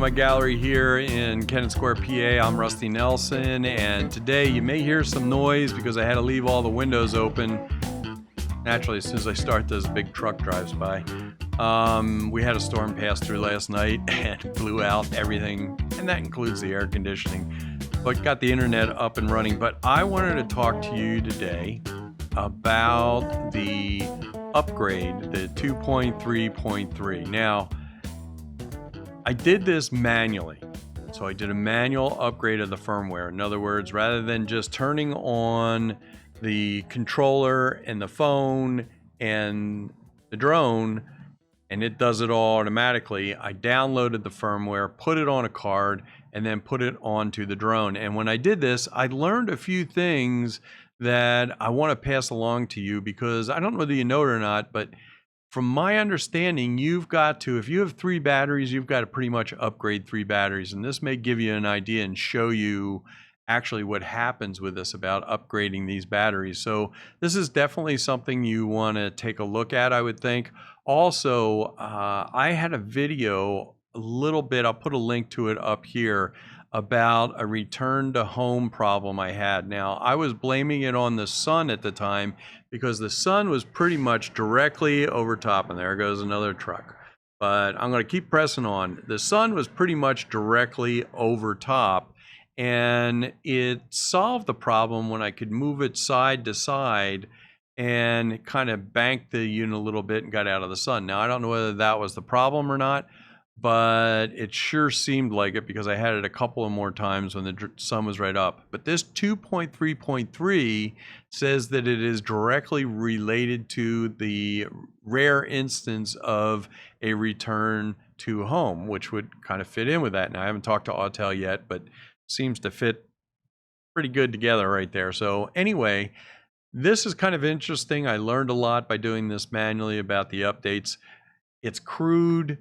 my gallery here in Kennett Square, PA. I'm Rusty Nelson, and today you may hear some noise because I had to leave all the windows open. Naturally, as soon as I start, this big truck drives by. We had a storm pass through last night and blew out everything, and that includes the air conditioning, but got the internet up and running. But I wanted to talk to you today about the upgrade, the 2.3.3. Now, I did this manually. So I did a manual upgrade of the firmware. In other words, rather than just turning on the controller and the phone and the drone, and it does it all automatically, I downloaded the firmware, put it on a card, and then put it onto the drone. And when I did this, I learned a few things that I want to pass along to you, because I don't know whether you know it or not, but from my understanding, you've got to, if you have 3 batteries, you've got to pretty much upgrade 3 batteries. And this may give you an idea and show you actually what happens with this about upgrading these batteries. So this is definitely something you want to take a look at, I would think. Also, I had a video a little bit, I'll put a link to it up here, about a return to home problem I had. Now, I was blaming it on the sun at the time because the sun was pretty much directly over top, and there goes another truck. But I'm going to keep pressing on. The sun was pretty much directly over top, and it solved the problem when I could move it side to side and kind of banked the unit a little bit and got out of the sun. Now, I don't know whether that was the problem or not, but it sure seemed like it because I had it a couple of more times when the sun was right up. But this 2.3.3 says that it is directly related to the rare instance of a return to home, which would kind of fit in with that. Now, I haven't talked to Autel yet, but seems to fit pretty good together right there. So anyway, this is kind of interesting. I learned a lot by doing this manually about the updates. It's crude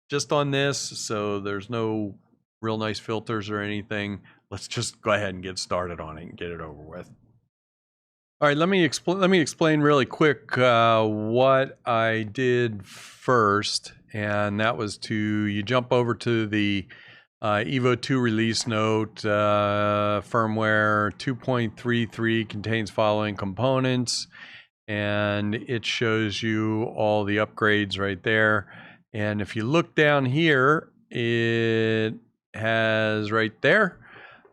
just on this, so there's no real nice filters or anything. Let's just go ahead and get started on it and get it over with. All right, let me explain really quick what I did first, and that was you jump over to the Evo 2 release note. Firmware 2.33 contains following components, and it shows you all the upgrades right there. And if you look down here, it has right there,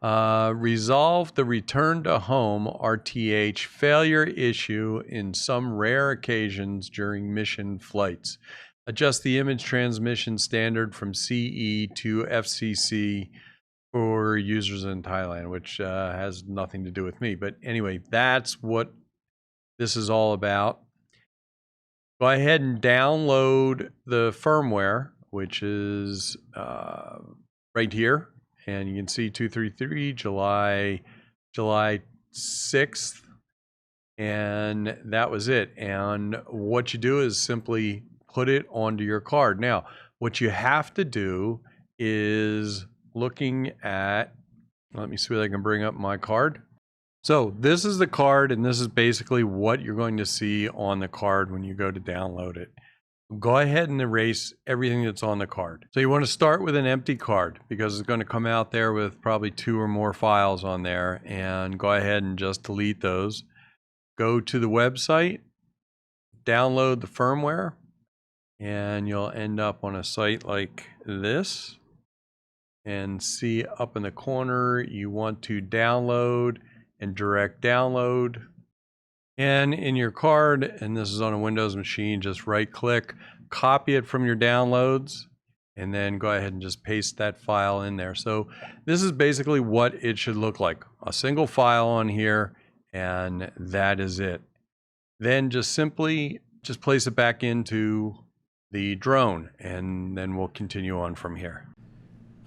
resolve the return to home RTH failure issue in some rare occasions during mission flights. Adjust the image transmission standard from CE to FCC for users in Thailand, which has nothing to do with me. But anyway, that's what this is all about. Go ahead and download the firmware, which is right here. And you can see 233, July 6th. And that was it. And what you do is simply put it onto your card. Now, what you have to do is looking at, let me see if I can bring up my card. So this is the card, and this is basically what you're going to see on the card when you go to download it. Go ahead and erase everything that's on the card. So you want to start with an empty card because it's going to come out there with probably 2 or more files on there, and go ahead and just delete those. Go to the website, download the firmware, and you'll end up on a site like this. And see up in the corner, you want to download and direct download. And in your card, and this is on a Windows machine, just right click, copy it from your downloads, and then go ahead and just paste that file in there. So this is basically what it should look like. A single file on here, and that is it. Then just simply place it back into the drone, and then we'll continue on from here.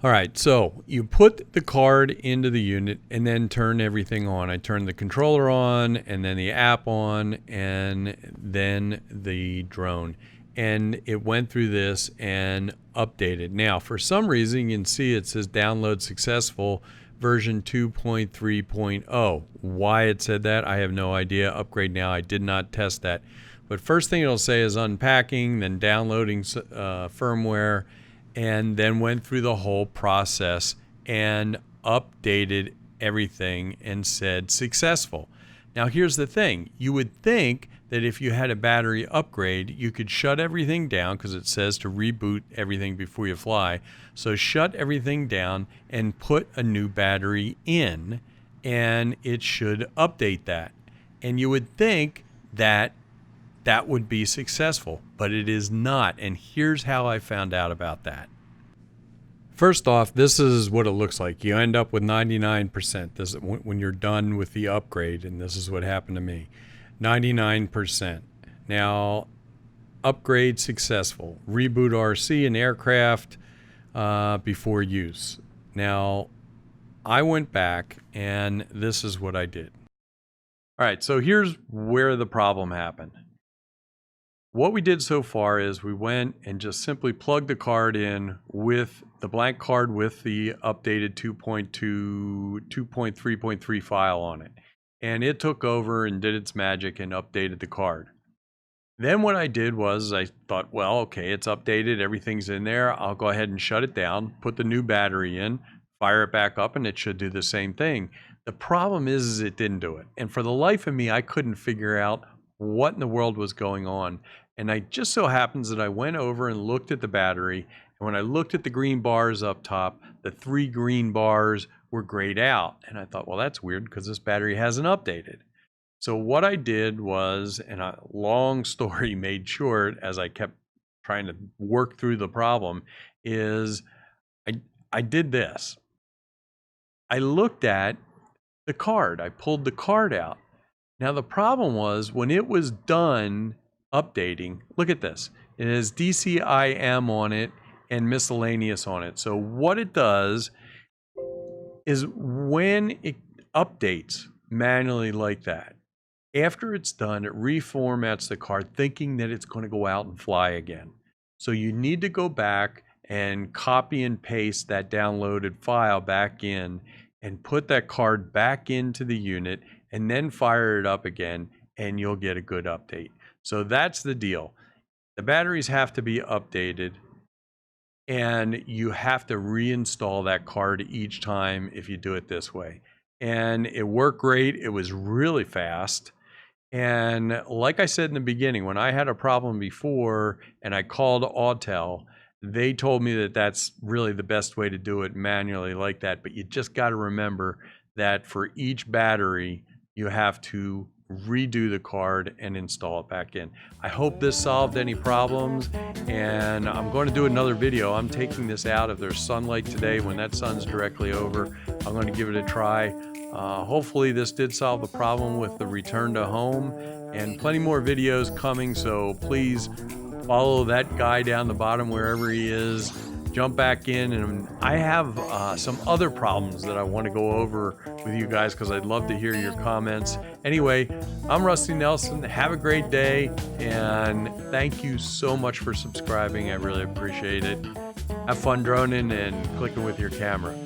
All right, so you put the card into the unit and then turn everything on. I turned the controller on, and then the app on, and then the drone. And it went through this and updated. Now, for some reason, you can see it says download successful version 2.3.0. Why it said that, I have no idea. Upgrade now, I did not test that. But first thing it'll say is unpacking, then downloading firmware, and then went through the whole process and updated everything and said successful. Now here's the thing. You would think that if you had a battery upgrade, you could shut everything down because it says to reboot everything before you fly. So shut everything down and put a new battery in, and it should update that. And you would think that that would be successful, but it is not. And here's how I found out about that. First off, this is what it looks like. You end up with 99%. This is when you're done with the upgrade, and this is what happened to me. 99%. Now, upgrade successful. Reboot RC and aircraft before use. Now, I went back, and this is what I did. All right, so here's where the problem happened. What we did so far is we went and just simply plugged the card in with the blank card with the updated 2.3.3 file on it. And it took over and did its magic and updated the card. Then what I did was I thought, well, okay, it's updated, everything's in there. I'll go ahead and shut it down, put the new battery in, fire it back up, and it should do the same thing. The problem is it didn't do it. And for the life of me, I couldn't figure out what in the world was going on. And it just so happens that I went over and looked at the battery, and when I looked at the green bars up top, the 3 green bars were grayed out. And I thought, well, that's weird because this battery hasn't updated. So what I did was, and a long story made short as I kept trying to work through the problem, is I did this. I looked at the card. I pulled the card out. Now the problem was when it was done updating, look at this. It has DCIM on it and miscellaneous on it. So what it does is when it updates manually like that, after it's done, it reformats the card thinking that it's going to go out and fly again. So you need to go back and copy and paste that downloaded file back in and put that card back into the unit and then fire it up again, and you'll get a good update. So that's the deal. The batteries have to be updated, and you have to reinstall that card each time if you do it this way. And it worked great. It was really fast. And like I said in the beginning, when I had a problem before and I called Autel, they told me that that's really the best way to do it manually like that. But you just got to remember that for each battery, you have to redo the card and install it back in. I hope this solved any problems, and I'm going to do another video. I'm taking this out if there's sunlight today. When that sun's directly over, I'm going to give it a try. Hopefully this did solve the problem with the return to home, and plenty more videos coming, so please follow that guy down the bottom wherever he is. Jump back in, and I have some other problems that I want to go over with you guys because I'd love to hear your comments. Anyway, I'm Rusty Nelson. Have a great day, and thank you so much for subscribing. I really appreciate it. Have fun droning and clicking with your camera.